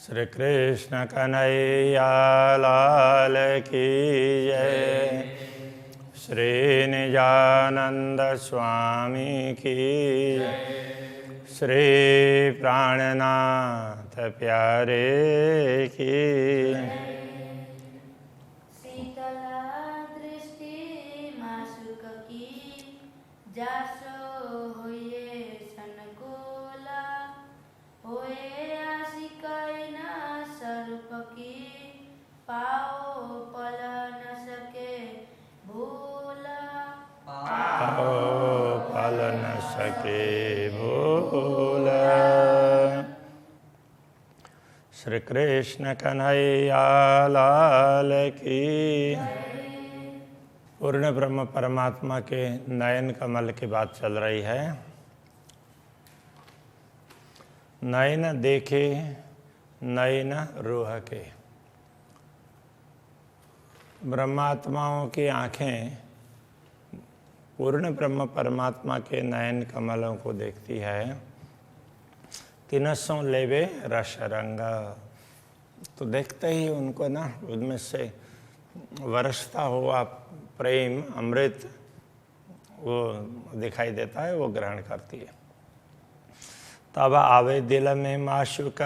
श्री कृष्ण कन्हैया लाल की जय। श्री निजानंद स्वामी की जय। श्री प्राणनाथ प्यारे की शीतला दृष्टि मासुक की जासो होये सनकोला होए आशिकाइना स्वरूप की पाओ पल न सके भूला पाओ पल न सके भूला। श्री कृष्ण कन्हैया लाल की। पूर्ण ब्रह्म परमात्मा के नयन कमल की बात चल रही है। नयन देखे नयन रूह के। ब्रह्मात्माओं की आंखें पूर्ण ब्रह्म परमात्मा के नयन कमलों को देखती है। तिनसों लेवे रस रंग, तो देखते ही उनको ना उनमें से वर्षता हुआ प्रेम अमृत वो दिखाई देता है, वो ग्रहण करती है। तब आवे दिल में माशूक,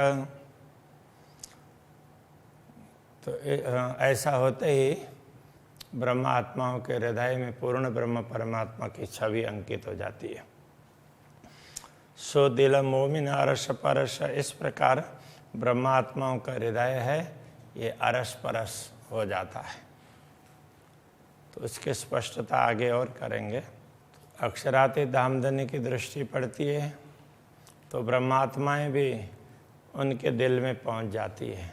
तो ऐसा होते ही ब्रह्मा आत्माओं के हृदय में पूर्ण ब्रह्म परमात्मा की छवि अंकित हो जाती है। सो दिल मोमिन अरस परस, इस प्रकार ब्रह्मा आत्माओं का हृदय है ये अरस परस हो जाता है। तो इसकी स्पष्टता आगे और करेंगे। अक्षराते धामधनी की दृष्टि पड़ती है तो ब्रह्मात्माएं भी उनके दिल में पहुंच जाती है।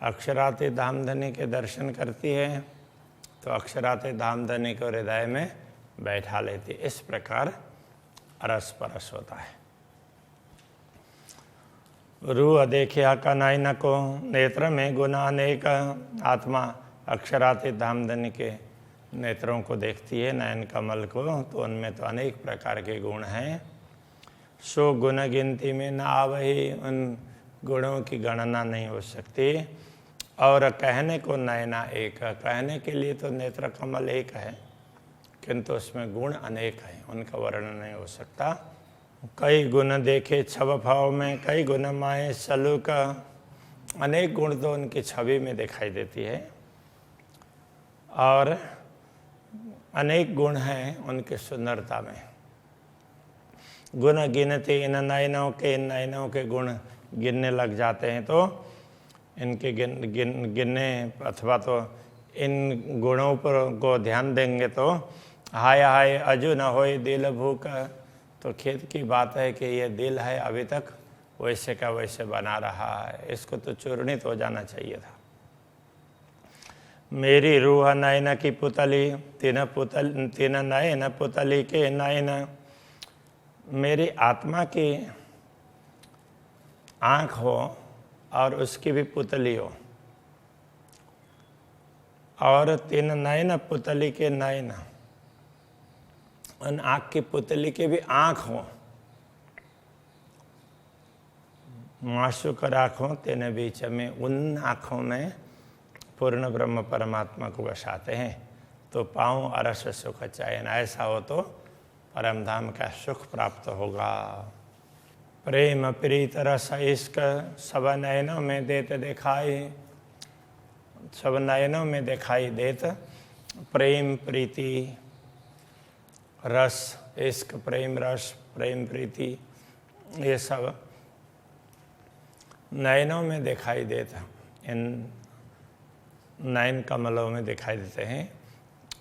अक्षराते धामधनी के दर्शन करती है तो अक्षराते धामधनी को हृदय में बैठा लेती है। इस प्रकार अरस परस होता है। रूह देखिया कनैन को, नेत्र में गुना अनेक। आत्मा अक्षराते धामधनी के नेत्रों को देखती है, नयन कमल को, तो उनमें तो अनेक प्रकार के गुण हैं। सो गुण गिनती में ना आवही, उन गुणों की गणना नहीं हो सकती। और कहने को नयना एक, कहने के लिए तो नेत्र कमल एक है किंतु उसमें गुण अनेक हैं, उनका वर्णन नहीं हो सकता। कई गुण देखे छव भाव में, कई गुण माए सलूक। अनेक गुण तो उनकी छवि में दिखाई देती है और अनेक गुण हैं उनकी सुंदरता में। गुण गिनते इन नयनों के, इन नयनों के गुण गिनने लग जाते हैं तो इनके गिनने अथवा तो इन गुणों पर को ध्यान देंगे तो हाय हाय अजू न होए दिल भूख। तो खेद की बात है कि ये दिल है अभी तक वैसे का वैसे बना रहा है, इसको तो चूर्णित हो जाना चाहिए था। मेरी रूह नयन की पुतली, तीन नयन पुतली के नयन। मेरी आत्मा की आँख हो और उसकी भी पुतली हो, और तीन नयन पुतली के नयन, उन आँख की पुतली के भी आँख हो। माशूक आँखों तेने बीच में, उन आँखों में पूर्ण ब्रह्म परमात्मा को बसाते हैं तो पाऊँ अरस सुख चयन। ऐसा हो तो परम धाम का सुख प्राप्त होगा। प्रेम प्रीत रस इश्क सब नयनों में देत दिखाई, सब नयनों में दिखाई देत। प्रेम प्रीति रस इश्क, प्रेम रस प्रेम प्रीति, ये सब नयनों में दिखाई देता, इन नयन कमलों में दिखाई देते हैं।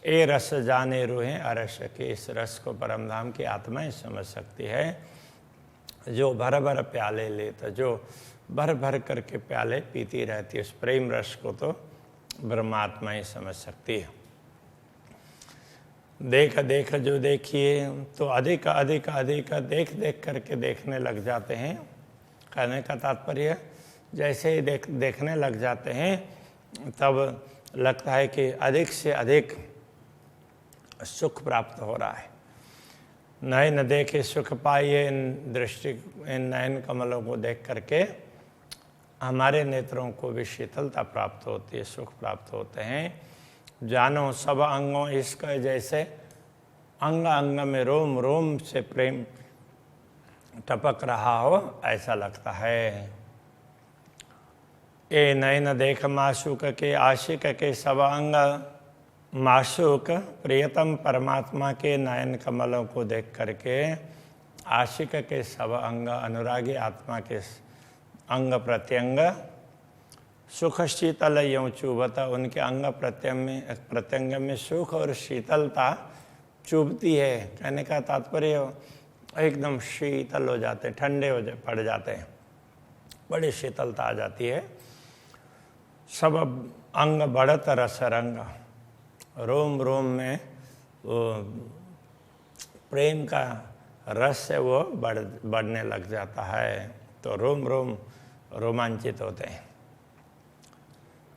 ए रस जाने रूहें अरस के, इस रस को परमधाम की आत्माएं समझ सकती है। जो भर भर प्याले लेता, जो भर भर करके प्याले पीती रहती है, उस प्रेम रस को तो ब्रह्मात्मा ही समझ सकती है। देख देख जो देखिए, तो अधिक अधिक अधिक देख देख करके देखने लग जाते हैं। कहने का तात्पर्य जैसे ही देखने लग जाते हैं तब लगता है कि अधिक से अधिक सुख प्राप्त हो रहा है। नयन देखे सुख पाइए, इन नयन कमलों को देख करके हमारे नेत्रों को भी शीतलता प्राप्त होती है, सुख प्राप्त होते हैं। जानो सब अंगों इसका जैसे अंग अंग में रोम रोम से प्रेम टपक रहा हो, ऐसा लगता है। ए नयन देख माशूक के आशिक के सब अंग, माशूक प्रियतम परमात्मा के नयन कमलों को देख करके आशिक के सब अंग, अनुरागी आत्मा के अंग प्रत्यंग सुख शीतल यूं चुभता, उनके अंग प्रत्यंग में सुख और शीतलता चुभती है। कहने का तात्पर्य एकदम शीतल हो जाते, ठंडे पड़ जाते हैं, बड़ी शीतलता आ जाती है। सब अंग बढ़त रस रंग, रोम रोम में वो प्रेम का रस है वो बढ़ने लग जाता है, तो रोम रोम रोमांचित होते हैं।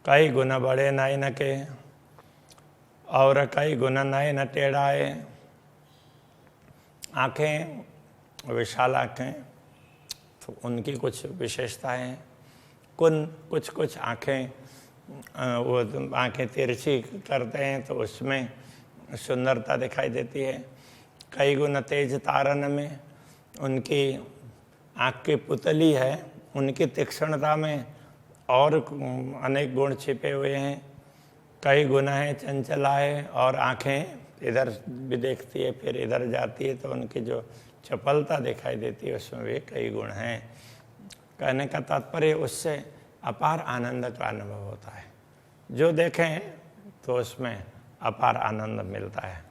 कई गुना बड़े नयन के और कई गुना नयन टेढ़ाए, आँखें विशाल आँखें, तो उनकी कुछ विशेषताएं। कुछ आँखें वो आँखें तिरछी करते हैं तो उसमें सुंदरता दिखाई देती है। कई गुना तेज तारन में, उनकी आँख की पुतली है, उनकी तीक्ष्णता में और अनेक गुण छिपे हुए हैं। कई गुना है चंचलाए, और आँखें इधर भी देखती है फिर इधर जाती है, तो उनकी जो चपलता दिखाई देती है उसमें भी कई गुण हैं। कहने का तात्पर्य उससे अपार आनंद का अनुभव होता है। जो देखें तो उसमें अपार आनंद मिलता है।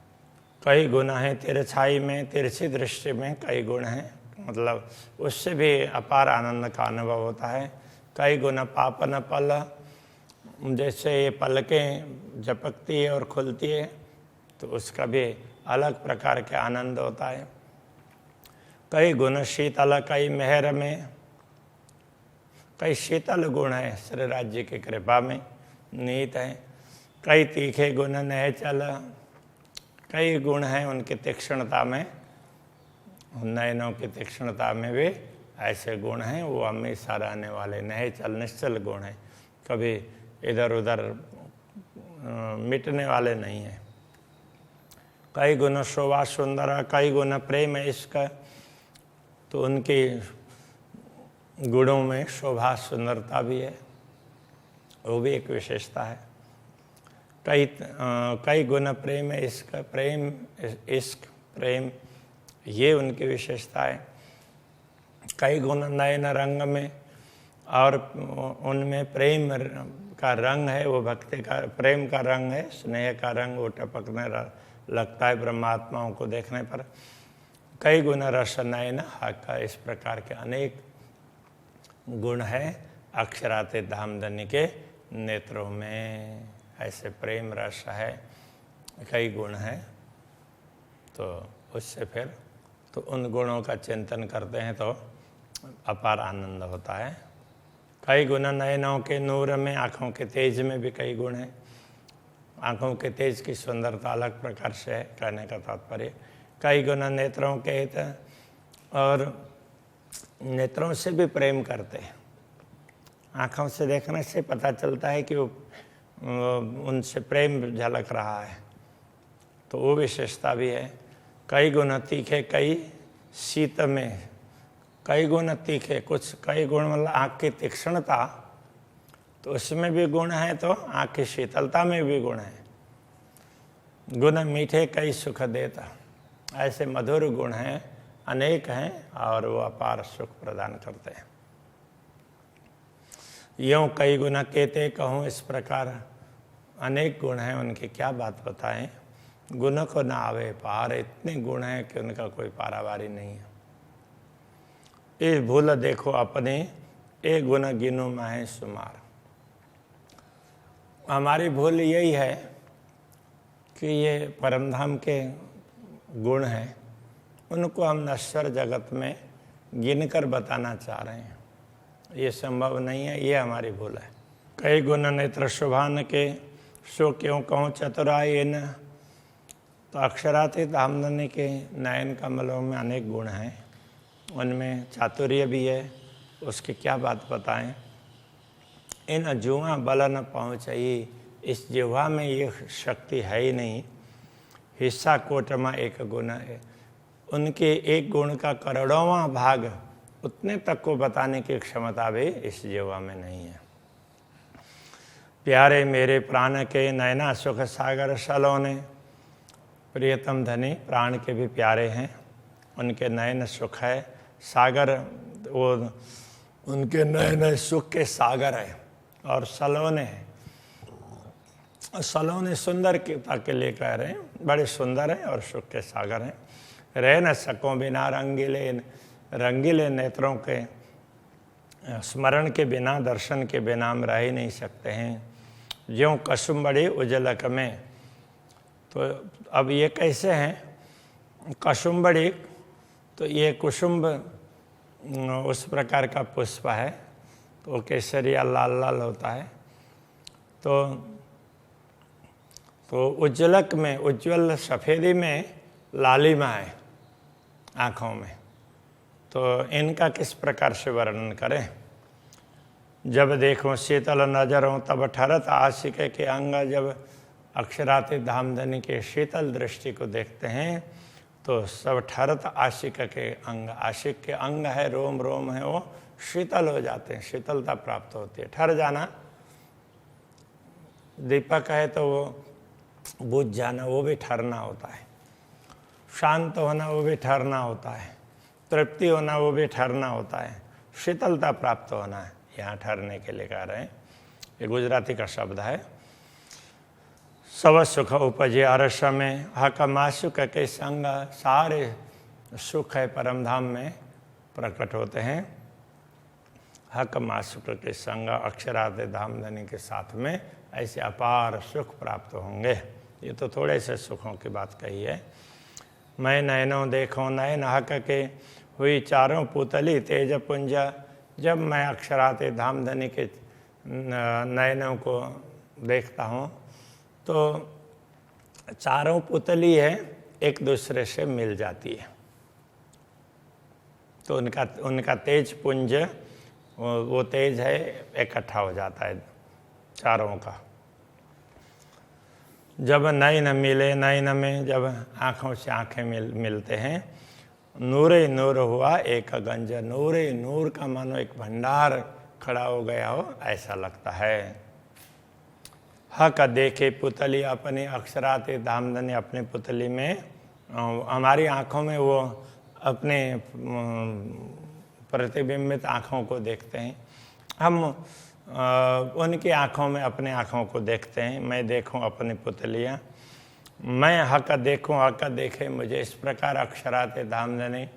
कई गुण हैं तिरछाई में, तिरछी दृष्टि में कई गुण हैं, मतलब उससे भी अपार आनंद का अनुभव होता है। कई गुण पापन पल, जैसे ये पलकें झपकती है और खुलती है तो उसका भी अलग प्रकार के आनंद होता है। कई गुण शीतल कई मेहर में, कई शीतल गुण है श्री राज्य की कृपा में निहित है। कई तीखे गुण नहचल, कई गुण हैं उनकी तीक्ष्णता में, नयनों की तीक्ष्णता में भी ऐसे गुण हैं, वो हमेशा रहने वाले नहचल निश्चल गुण हैं, कभी इधर उधर मिटने वाले नहीं हैं। कई गुण शोभा सुंदर, कई गुण प्रेम इश्क, तो उनकी गुणों में शोभा सुंदरता भी है, वो भी एक विशेषता है। कई गुण प्रेम इश्क प्रेम, ये उनकी विशेषता है। कई गुण नयन रंग में, और उनमें प्रेम का रंग है, वो भक्ति का प्रेम का रंग है, स्नेह का रंग वो टपकने लगता है ब्रह्मात्माओं को देखने पर। कई गुण रस नयन का, इस प्रकार के अनेक गुण है अक्षराते धामधनी के नेत्रों में। ऐसे प्रेम रस है, कई गुण हैं, तो उससे फिर तो उन गुणों का चिंतन करते हैं तो अपार आनंद होता है। कई गुण नयनों के नूर में, आँखों के तेज में भी कई गुण हैं। आँखों के तेज की सुंदरता अलग प्रकार से है, कहने का तात्पर्य। कई गुण नेत्रों के हित, और नेत्रों से भी प्रेम करते हैं। आँखों से देखने से पता चलता है कि वो उनसे प्रेम झलक रहा है, तो वो विशेषता भी है। कई गुण तीखे कई शीत में, कई गुण तीखे, कुछ कई गुण मतलब आँख की तीक्ष्णता, तो उसमें भी गुण है, तो आँख की शीतलता में भी गुण है। गुण मीठे कई सुख देता, ऐसे मधुर गुण हैं, अनेक हैं, और वो अपार सुख प्रदान करते हैं। यूँ कई गुण कहते कहूँ, इस प्रकार अनेक गुण हैं उनकी, क्या बात बताएं। गुण को ना आवे पार, इतने गुण हैं कि उनका कोई पारावारी नहीं है। इस भूल देखो अपने, एक गुण गिनो माहे सुमार। हमारी भूल यही है कि ये परमधाम के गुण हैं, उनको हम नश्वर जगत में गिनकर बताना चाह रहे हैं, ये संभव नहीं है, ये हमारी भूल है। कई गुण नेत्र शुभान के, सो क्यों कहूँ चतुराई न, तो अक्षरातीत धामधनी के नयन कमलों में अनेक गुण हैं, उनमें चातुर्य भी है, उसकी क्या बात बताएं। इन जुआ बल न पहुँचई, इस जिह्वा में ये शक्ति है ही नहीं। हिस्सा कोटमा एक गुण है, उनके एक गुण का करोड़ों भाग उतने तक को बताने की क्षमता भी इस जिह्वा में नहीं है। प्यारे मेरे प्राण के नैना सुख सागर सलोने, प्रियतम धनी प्राण के भी प्यारे हैं, उनके नयन सुख है, सागर वो उनके नयन सुख के सागर है, और सलोने हैं। सलोने सुंदरता के लिए कह रहे हैं, बड़े सुंदर हैं और सुख के सागर हैं। रह न सको बिना रंगीले नेत्रों के, स्मरण के बिना दर्शन के बिना हम रह ही नहीं सकते हैं। ज्यों कसुम्बड़ी उजलक में, तो अब ये कैसे हैं कसुम्बड़ी, तो ये कुसुम्ब उस प्रकार का पुष्प है, तो केसरिया लाल लाल होता है। तो उज्जलक में, उज्ज्वल सफ़ेदी में लालिमा है आँखों में, तो इनका किस प्रकार से वर्णन करें। जब देखो शीतल नजरों तब ठरत आशिक के अंग, जब अक्षराते धामधनी के शीतल दृष्टि को देखते हैं तो सब ठरत आशिक के अंग, आशिक के अंग है, रोम रोम है, वो शीतल हो जाते हैं, शीतलता प्राप्त होती है। ठर जाना, दीपक है तो वो बुझ जाना, वो भी ठरना होता है। शांत होना वो भी ठहरना होता है, तृप्ति होना वो भी ठहरना होता है, शीतलता प्राप्त होना है, यहाँ ठहरने के लिए कह रहे हैं। ये गुजराती का शब्द है। सब सुख उपजे अरस में, हक मासुक के संग, सारे सुख है परम धाम में प्रकट होते हैं। हक मासुक के संग, अक्षराते धामधनी के साथ में ऐसे अपार सुख प्राप्त होंगे। ये तो थोड़े से सुखों की बात कही है। मैं नैनों देखो नयन हक के, हुई चारों पुतली तेज पुंज, जब मैं अक्षराते धामधनी के नयनों को देखता हूँ तो चारों पुतली है एक दूसरे से मिल जाती है, तो उनका तेज पुंज, वो तेज है इकट्ठा हो जाता है चारों का। जब नयन मिले नयन में, जब आँखों से आँखें मिलते हैं, नूरे नूर हुआ एक गंज, नूरे नूर का मानो एक भंडार खड़ा हो गया हो ऐसा लगता है। हक देखे पुतली अपनी अक्षराते धामधनी, अपनी पुतली में, हमारी आँखों में वो अपने प्रतिबिंबित आँखों को देखते हैं, हम उनकी आँखों में अपने आँखों को देखते हैं। मैं देखूं अपनी पुतलियाँ, मैं हक देखूं हक देखे मुझे, इस प्रकार अक्षराते धामधनी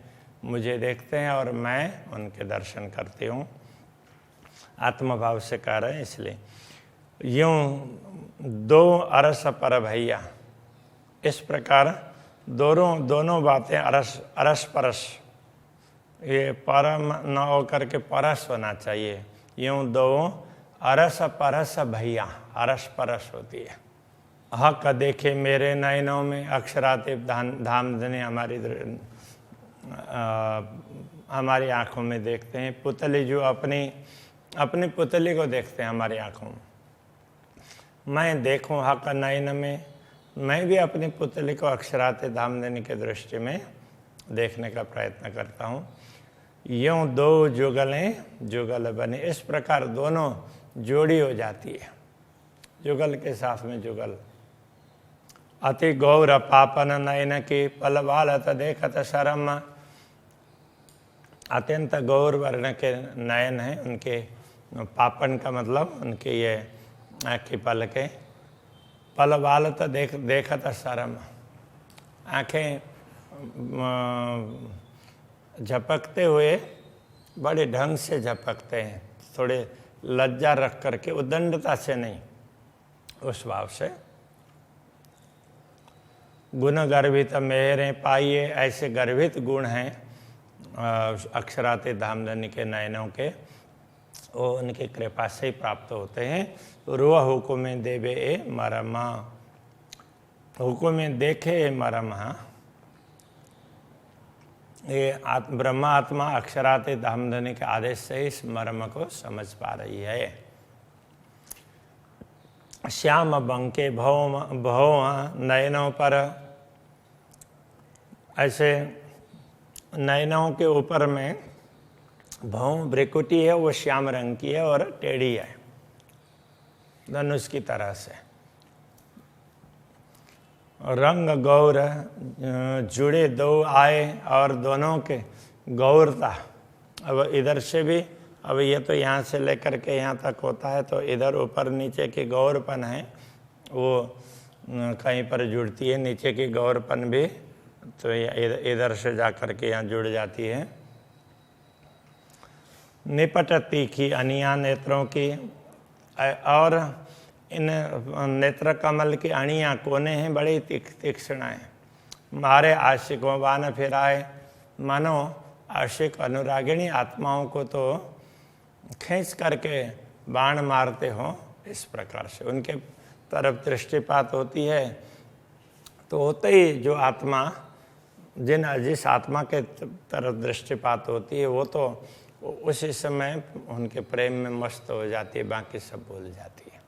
मुझे देखते हैं और मैं उनके दर्शन करती हूँ। आत्मभाव से कह रहे हैं इसलिए। यूँ दो अरस पर भैया, इस प्रकार दोनों बातें अरस परस, ये परम न हो करके परस होना चाहिए। यूँ दो अरस परस भैया, अरस परस होती है। हक देखे मेरे नयनों में, अक्षराते धामधनी हमारी आँखों में देखते हैं। पुतली जो अपनी पुतली को देखते हैं हमारी आँखों में। मैं देखूं हक नयन में, मैं भी अपनी पुतली को अक्षराते धामधनी के दृष्टि में देखने का प्रयत्न करता हूँ। यूँ दो जुगलें जुगल बने, इस प्रकार दोनों जोड़ी हो जाती है, जुगल के साथ में जुगल। अति गौर पापन नयन की, पल बालत देखत शरम, अत्यंत गौर वर्ण के नयन हैं उनके। पापन का मतलब उनके ये आँखी पल के, पल बालत देखत शरम, आँखें झपकते हुए बड़े ढंग से झपकते हैं, थोड़े लज्जा रख करके, उद्दंडता से नहीं, उस भाव से। गुण गर्भित मेरे पाइए, ऐसे गर्भित गुण हैं अक्षराते धामधनी के नयनों के, वो उनकी कृपा से ही प्राप्त होते हैं। रुआ हुकुम देवे ए मरमा, हुकुम देखे ए मरमा, ये ब्रह्मा आत्मा अक्षराते धामधनी के आदेश से इस मर्म को समझ पा रही है। श्याम बंके भव नयनों पर, ऐसे नयनों के ऊपर में भौं भ्रिकुटी है, वो श्याम रंग की है और टेढ़ी है धनुष की तरह से। रंग गौर जुड़े दो आए, और दोनों के गौरता, अब इधर से भी, अब ये तो यहाँ से लेकर के यहाँ तक होता है, तो इधर ऊपर नीचे की गौरपन है वो कहीं पर जुड़ती है, नीचे की गौरपन भी तो इधर से जा कर के यहाँ जुड़ जाती है। निपट तीखी अनिया नेत्रों की, और इन नेत्र कमल की अणियाँ कोने हैं बड़ी तीक्ष्ण हैं। मारे आशिकों बाण फिराए, मानो आशिक अनुरागिणी आत्माओं को तो खींच करके बाण मारते हो, इस प्रकार से उनके तरफ दृष्टिपात होती है। तो होते ही जो आत्मा जिस आत्मा के तरफ दृष्टिपात होती है वो तो उसी समय उनके प्रेम में मस्त हो जाती है, बाकी सब भूल जाती है।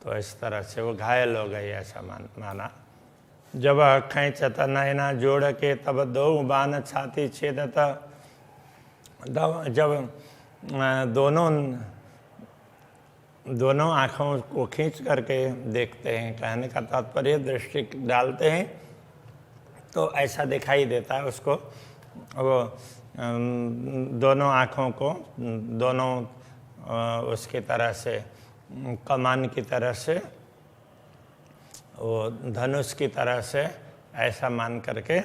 तो इस तरह से वो घायल हो गई, ऐसा माना। जब खींचत नैना जोड़ के तब दो बाण छाती छेदत, जब दोनों आँखों को खींच करके देखते हैं, कहने का तात्पर्य दृष्टि डालते हैं तो ऐसा दिखाई देता है उसको, वो दोनों आँखों को दोनों उसकी तरह से कमान की तरह से, वो धनुष की तरह से ऐसा मान करके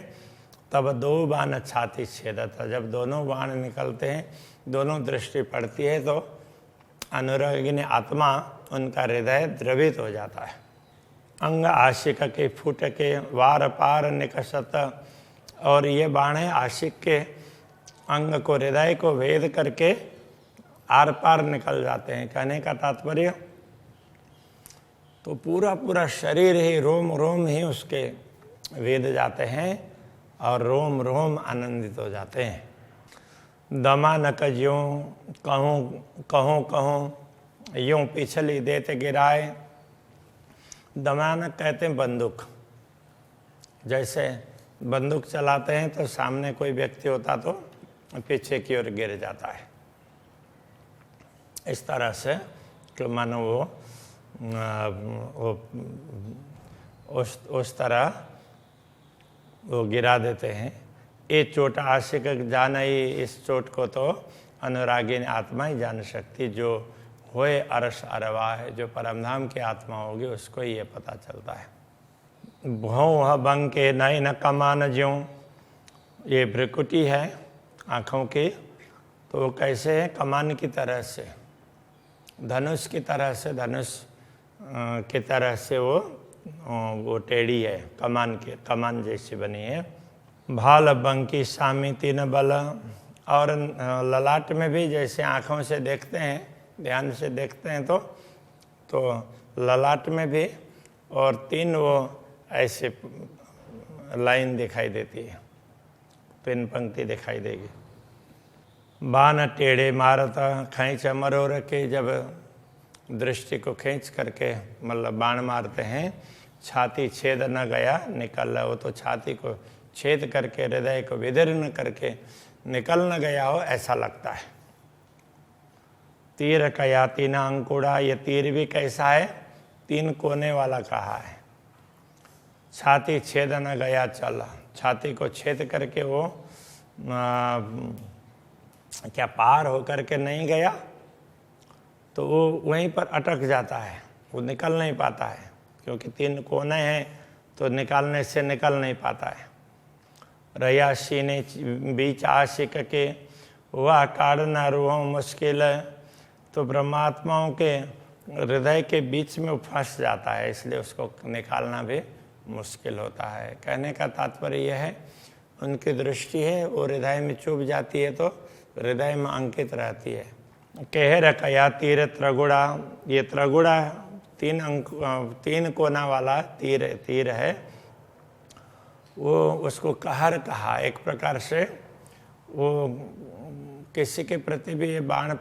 तब दो बाण छाती छेदत, जब दोनों बाण निकलते हैं, दोनों दृष्टि पड़ती है तो अनुरागिनी आत्मा उनका हृदय द्रवित हो जाता है। अंग आशिक के फूट के वार पार निकसत, और ये बाण आशिक के अंग को, हृदय को भेद करके आर पार निकल जाते हैं। कहने का तात्पर्य तो पूरा पूरा शरीर ही, रोम रोम ही उसके वेद जाते हैं और रोम रोम आनंदित हो जाते हैं। दमानक ज्यों कहूँ यूं पिछली देते गिराए। दमानक कहते हैं बंदूक, जैसे बंदूक चलाते हैं तो सामने कोई व्यक्ति होता तो पीछे की ओर गिर जाता है, इस तरह से कि मानो वो उस तरह वो गिरा देते हैं। ये चोट आशिक जान ही, इस चोट को तो अनुरागिनी आत्मा ही जान सकती, जो होए अरस अरवा है, जो परमधाम की आत्मा होगी उसको ही ये पता चलता है। भौं बंग के नयन कमान ज्यों, ये भ्रिकुटी है आँखों की, तो वो कैसे है, कमान की तरह से, धनुष की तरह से, धनुष की तरह से वो टेढ़ी है, कमान जैसी बनी है। भाल बंकी सामी तीन बल, और ललाट में भी जैसे आँखों से देखते हैं, ध्यान से देखते हैं तो ललाट में भी और तीन वो ऐसे लाइन दिखाई देती है, तीन पंक्ति दिखाई देगी। बाण टेढ़े मारत खींच मरोर के, जब दृष्टि को खींच करके मतलब बाण मारते हैं, छाती छेद न गया निकल, वो तो छाती को छेद करके, हृदय को विदीर्ण करके निकल न गया हो ऐसा लगता है। तीर कया तीन अंकुड़ा, ये तीर भी कैसा है, तीन कोने वाला कहा है। छाती छेद न गया चल, छाती को छेद करके वो क्या पार होकर के नहीं गया, तो वो वहीं पर अटक जाता है, वो निकल नहीं पाता है, क्योंकि तीन कोने हैं तो निकालने से निकल नहीं पाता है। रया सीने बीच आशिक के, वह काढ़ना रूह मुश्किल, तो ब्रह्मात्माओं के हृदय के बीच में फंस जाता है, इसलिए उसको निकालना भी मुश्किल होता है। कहने का तात्पर्य यह है, उनकी दृष्टि है वो हृदय में चुभ जाती है तो हृदय में अंकित रहती है। कहर कया तीर त्रगुड़ा, ये त्रगुड़ा तीन कोना वाला तीर है, वो उसको कहर कहा। एक प्रकार से वो किसी के प्रति भी ये बाण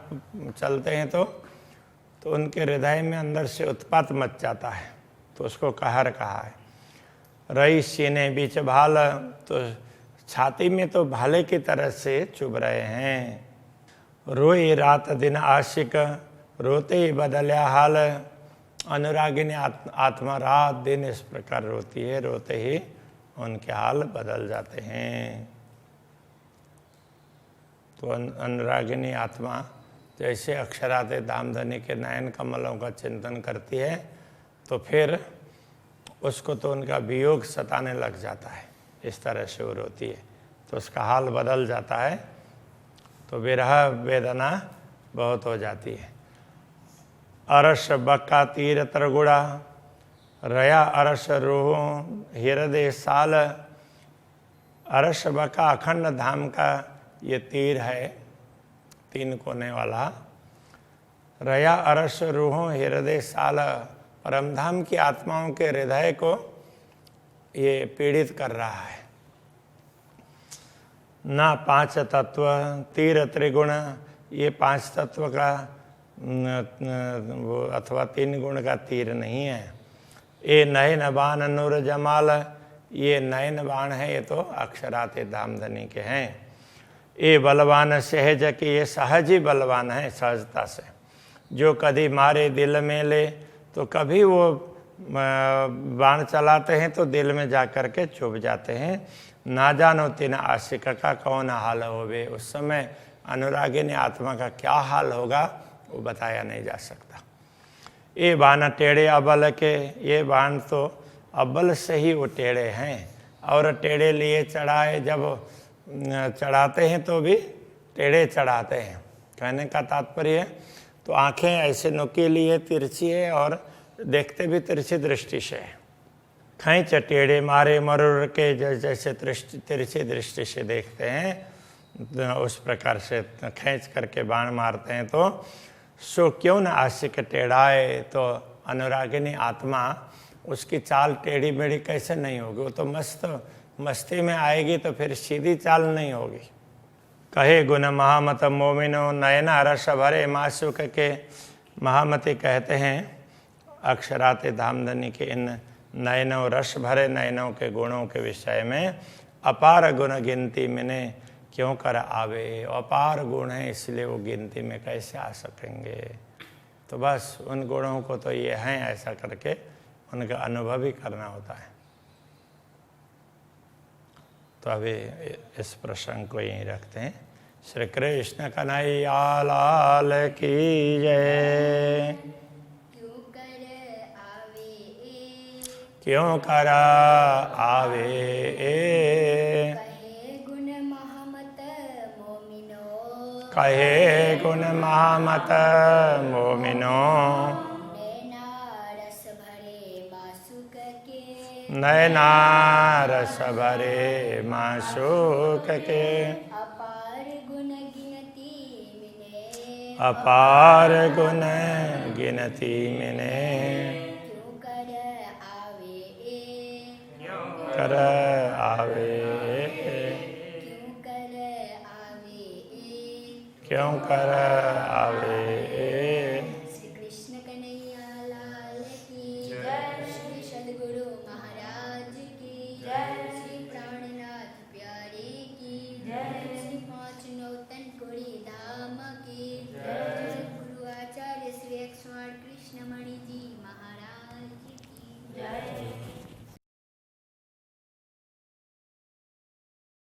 चलते हैं तो उनके हृदय में अंदर से उत्पात मच जाता है, तो उसको कहर कहा है। रई सीने बीच भाल, तो छाती में तो भाले की तरह से चुभ रहे हैं। रोई रात दिन आशिक, रोते ही बदल्या हाल। अनुरागिनी आत्मा रात दिन इस प्रकार रोती है, रोते ही उनके हाल बदल जाते हैं। तो अनुरागिनी आत्मा जैसे अक्षराते दामधनी के नयन कमलों का चिंतन करती है, तो फिर उसको तो उनका वियोग सताने लग जाता है, इस तरह से वो रोती है, तो उसका हाल बदल जाता है, तो विरह वेदना बहुत हो जाती है। अरस बक्का तीर तरगुड़ा, रया अरस रोह हृदय साल। अरस बक्का अखंड धाम का ये तीर है, 3 कोने वाला। रया अरस रूह हृदय साल, परमधाम की आत्माओं के हृदय को ये पीड़ित कर रहा है। ना 5 तत्व तीर त्रिगुण, ये 5 तत्व का वो अथवा 3 गुण का तीर नहीं है। ये नयन बाण नूर जमाल, ये नयन बाण है, ये तो अक्षराते धामधनी के हैं। ये बलवान सहज कि ये सहज ही बलवान है, सहजता से। जो कभी मारे दिल में ले, तो कभी वो बाण चलाते हैं तो दिल में जा कर के चुभ जाते हैं। ना जानो तीन आशिक का कौन हाल होवे, उस समय अनुरागिनी आत्मा का क्या हाल होगा वो बताया नहीं जा सकता। ये बाण टेढ़े अबल के, ये बाण तो अब्बल से ही वो टेढ़े हैं, और टेढ़े लिए चढ़ाए, जब चढ़ाते हैं तो भी टेढ़े चढ़ाते हैं। कहने का तात्पर्य है, तो आंखें ऐसे नुकीली है, तिरछी है, और देखते भी तिरछी दृष्टि से है। खींच टेढ़े मारे मरुर के, जैसे तिरछी दृष्टि से देखते हैं, उस प्रकार से खींच करके बाण मारते हैं। तो सो क्यों न आशिक टेढ़ाए, तो अनुरागिनी आत्मा उसकी चाल टेढ़ी मेढ़ी कैसे नहीं होगी, वो तो मस्ती में आएगी, तो फिर सीधी चाल नहीं होगी। कहे गुण महामत मोमिनो नयन रस भरे मासुक के, महामती कहते हैं अक्षराते धामधनी के इन नयनों रस भरे नयनों के गुणों के विषय में अपार गुण गिनती में क्यों कर आवे। अपार गुण है, इसलिए वो गिनती में कैसे आ सकेंगे। तो बस उन गुणों को तो ये हैं, ऐसा करके उनका अनुभव ही करना होता है। तो अभी इस प्रसंग को यहीं रखते हैं। श्री कृष्ण कन्हैया लाल की जय। क्यों कर आवे कहे गुण महामत मोमिनो, नयना रस भरे माशोक के, अपार गुण गिनती मिने, कर आवे क्यों कर आवे। श्री कृष्ण कन्हैया लाल की जय। श्री सद्गुरु महाराज की जय। श्री प्राणनाथ प्यारे की जय। श्री 5 नौतन कोड़ी धाम की जय। गुरु आचार्य श्री 108 कृष्णमणि जी महाराज की जय।